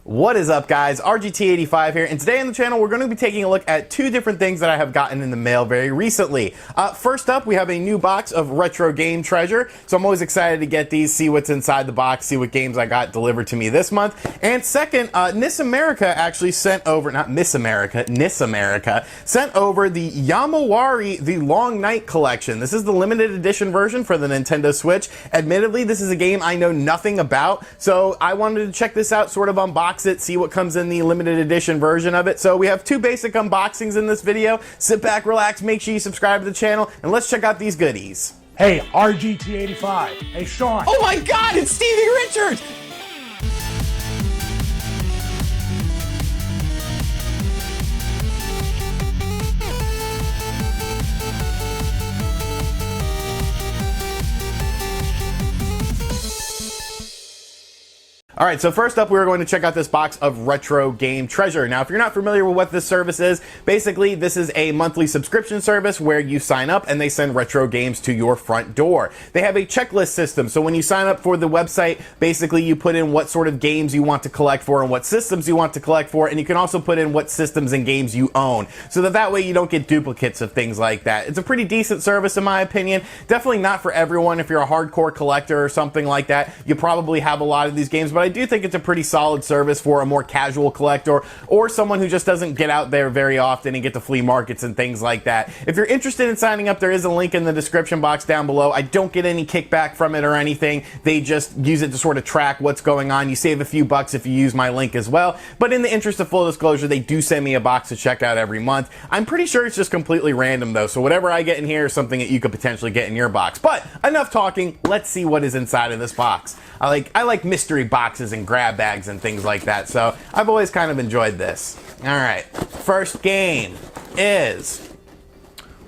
What is up, guys? RGT85 here, and today on the channel we're going to be taking a look at two different things that I have gotten in the mail very recently. First up, we have a new box of retro game treasure, so I'm always excited to get these, see what's inside the box, see what games I got delivered to me this month. And second, NIS America actually sent over, not Miss America, NIS America, sent over the Yomawari The Long Night Collection. This is the limited edition version for the Nintendo Switch. Admittedly, this is a game I know nothing about, so I wanted to check this out, sort of unbox it, see what comes in the limited edition version of it. So we have two basic unboxings in this video. Sit back, relax, make sure you subscribe to the channel, and let's check out these goodies. Hey, RGT85. Hey, Sean. Oh my God, it's Stevie Richards! All right, so first up, we're going to check out this box of retro game treasure. Now, if you're not familiar with what this service is, basically this is a monthly subscription service where you sign up and they send retro games to your front door. They have a checklist system, so when you sign up for the website, basically you put in what sort of games you want to collect for and what systems you want to collect for, and you can also put in what systems and games you own, so that way you don't get duplicates of things like that. It's a pretty decent service in my opinion. Definitely not for everyone. If you're a hardcore collector or something like that, you probably have a lot of these games, but I do think it's a pretty solid service for a more casual collector or someone who just doesn't get out there very often and get to flea markets and things like that. If you're interested in signing up, there is a link in the description box down below. I don't get any kickback from it or anything. They just use it to sort of track what's going on. You save a few bucks if you use my link as well. But in the interest of full disclosure, they do send me a box to check out every month. I'm pretty sure it's just completely random though, so whatever I get in here is something that you could potentially get in your box. But enough talking, let's see what is inside of this box. I like mystery boxes and grab bags and things like that, so I've always kind of enjoyed this. All right, first game is,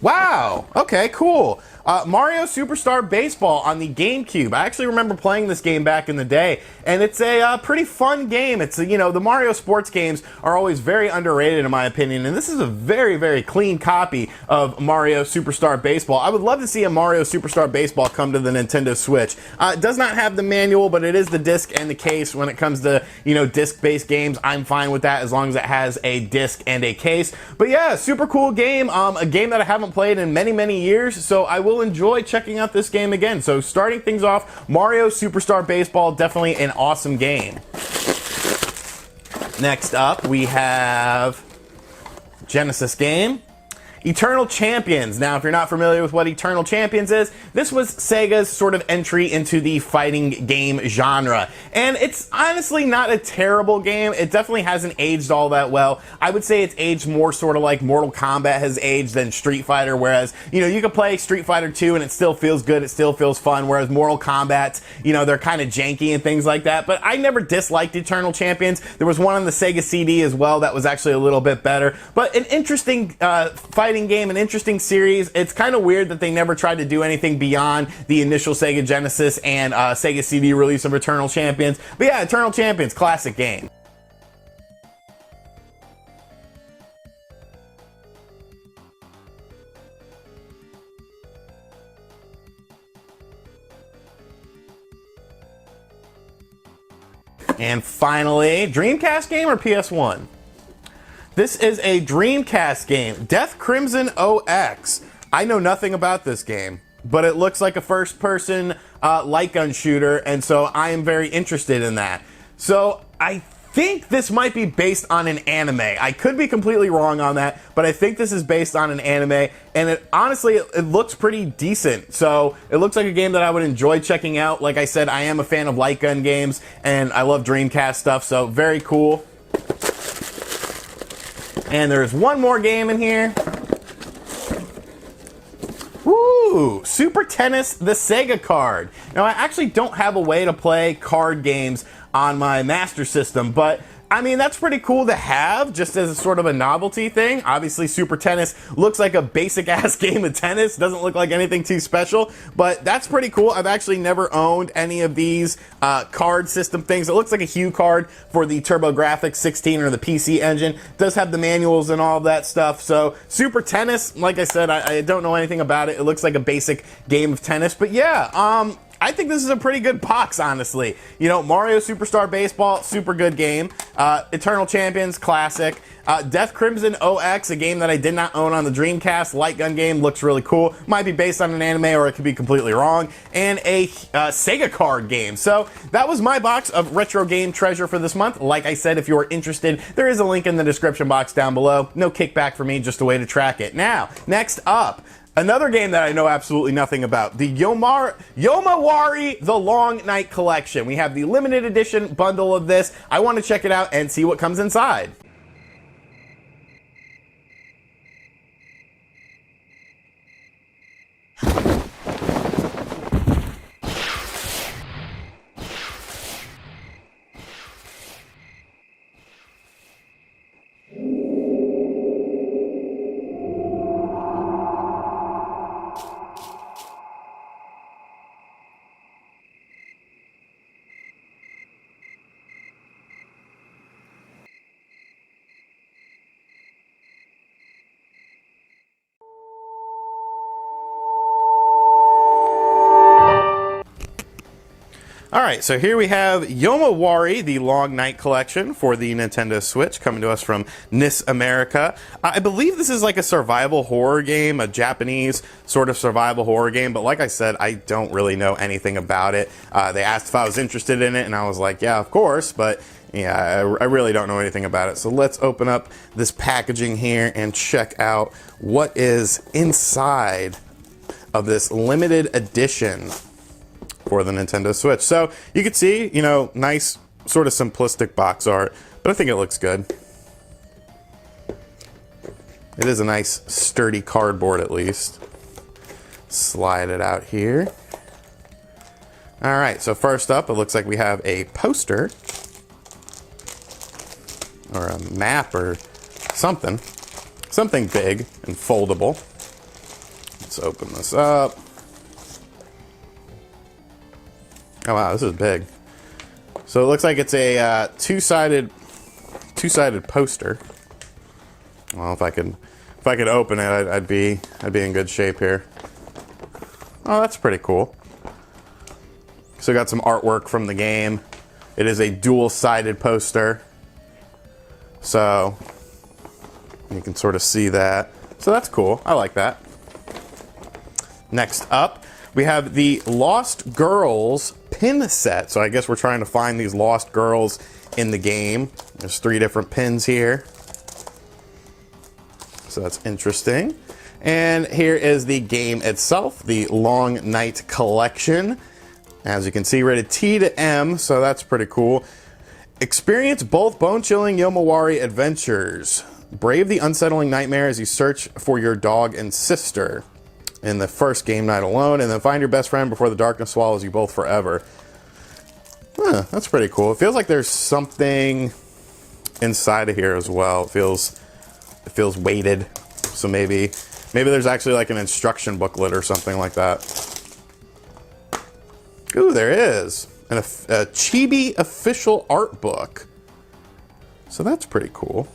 wow, okay, cool. Mario Superstar Baseball on the GameCube. I actually remember playing this game back in the day, and it's a pretty fun game. It's you know, the Mario sports games are always very underrated in my opinion, and this is a very, very clean copy of Mario Superstar Baseball. I would love to see a Mario Superstar Baseball come to the Nintendo Switch. It does not have the manual, but it is the disc and the case. When it comes to, you know, disc-based games, I'm fine with that as long as it has a disc and a case. But yeah, super cool game. A game that I haven't played in many, many years, so I will enjoy checking out this game again. So starting things off, Mario Superstar Baseball, definitely an awesome game. Next up, we have Genesis game, Eternal Champions. Now, if you're not familiar with what Eternal Champions is, this was Sega's sort of entry into the fighting game genre. And it's honestly not a terrible game. It definitely hasn't aged all that well. I would say it's aged more sort of like Mortal Kombat has aged than Street Fighter, whereas, you know, you could play Street Fighter 2 and it still feels good, it still feels fun, whereas Mortal Kombat, you know, they're kind of janky and things like that. But I never disliked Eternal Champions. There was one on the Sega CD as well that was actually a little bit better. But an interesting fighting game, an interesting series. It's kind of weird that they never tried to do anything beyond the initial Sega Genesis and Sega CD release of Eternal Champions. But yeah, Eternal Champions, classic game. And finally, Dreamcast game or PS1? This is a Dreamcast game, Death Crimson OX. I know nothing about this game, but it looks like a first-person light gun shooter, and so I am very interested in that. So I think this might be based on an anime. I could be completely wrong on that, but I think this is based on an anime, and it honestly, it looks pretty decent. So it looks like a game that I would enjoy checking out. Like I said, I am a fan of light gun games, and I love Dreamcast stuff, so very cool. And there's one more game in here. Woo! Super Tennis, the Sega card. Now, I actually don't have a way to play card games on my Master System, but I mean, that's pretty cool to have just as a sort of a novelty thing. Obviously, Super Tennis looks like a basic ass game of tennis. Doesn't look like anything too special, but that's pretty cool. I've actually never owned any of these card system things. It looks like a Hue card for the TurboGrafx 16 or the PC Engine. It does have the manuals and all of that stuff. So Super Tennis, like I said, I don't know anything about it. It looks like a basic game of tennis, but yeah, I think this is a pretty good box, honestly. You know, Mario Superstar Baseball, super good game. Eternal Champions, classic. Death Crimson OX, a game that I did not own on the Dreamcast. Light gun game, looks really cool. Might be based on an anime or it could be completely wrong. And a Sega card game. So that was my box of retro game treasure for this month. Like I said, if you're interested, there is a link in the description box down below. No kickback for me, just a way to track it. Now, next up, another game that I know absolutely nothing about, the Yomawari The Long Night Collection. We have the limited edition bundle of this. I want to check it out and see what comes inside. Alright, so here we have Yomawari, the Long Night Collection for the Nintendo Switch, coming to us from NIS America. I believe this is like a survival horror game, a Japanese sort of survival horror game, but like I said, I don't really know anything about it. They asked if I was interested in it, and I was like, yeah, of course, but yeah, I really don't know anything about it. So let's open up this packaging here and check out what is inside of this limited edition for the Nintendo Switch. So you can see, you know, nice sort of simplistic box art, but I think it looks good. It is a nice sturdy cardboard at least. Slide it out here. All right, so first up, it looks like we have a poster or a map or something big and foldable. Let's open this up. Oh wow, this is big. So it looks like it's a two-sided poster. Well, if I could open it, I'd be in good shape here. Oh, that's pretty cool. So we got some artwork from the game. It is a dual-sided poster. So you can sort of see that. So that's cool. I like that. Next up, we have the Lost Girls pin set. So I guess we're trying to find these lost girls in the game. There's 3 different pins here. So that's interesting. And here is the game itself, the Long Night Collection. As you can see, rated T to M, so that's pretty cool. Experience both bone-chilling Yomawari adventures. Brave the unsettling nightmare as you search for your dog and sister in the first game night alone, and then find your best friend before the darkness swallows you both forever. Huh, that's pretty cool. It feels like there's something inside of here as well. It feels weighted, so maybe there's actually like an instruction booklet or something like that. Ooh, there is a Chibi official art book. So that's pretty cool.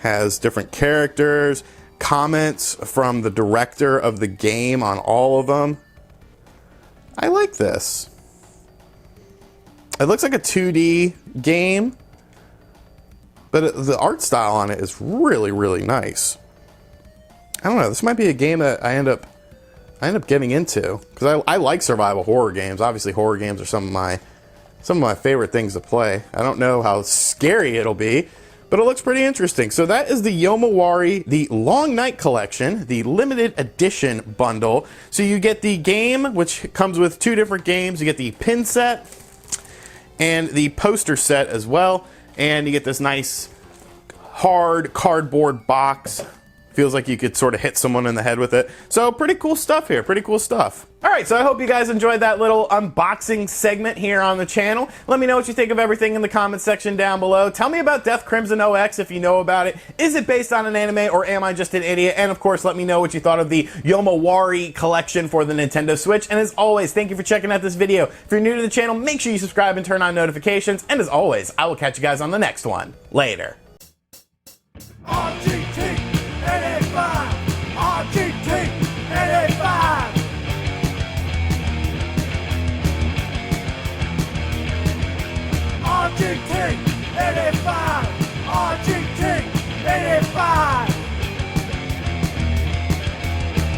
Has different characters, comments from the director of the game on all of them. I like this. It looks like a 2D game, but the art style on it is really, really nice. I don't know, this might be a game that I end up getting into, because I like survival horror games. Obviously horror games are some of my favorite things to play. I don't know how scary it'll be, but it looks pretty interesting. So that is the Yomawari, the Long Night Collection, the limited edition bundle. So you get the game, which comes with 2 different games. You get the pin set and the poster set as well. And you get this nice hard cardboard box. Feels like you could sort of hit someone in the head with it. So pretty cool stuff here, pretty cool stuff. All right, so I hope you guys enjoyed that little unboxing segment here on the channel. Let me know what you think of everything in the comment section down below. Tell me about Death Crimson OX if you know about it. Is it based on an anime or am I just an idiot? And of course, let me know what you thought of the Yomawari collection for the Nintendo Switch. And as always, thank you for checking out this video. If you're new to the channel, make sure you subscribe and turn on notifications. And as always, I will catch you guys on the next one. Later. RGT 85! RGT 85! RGT 85.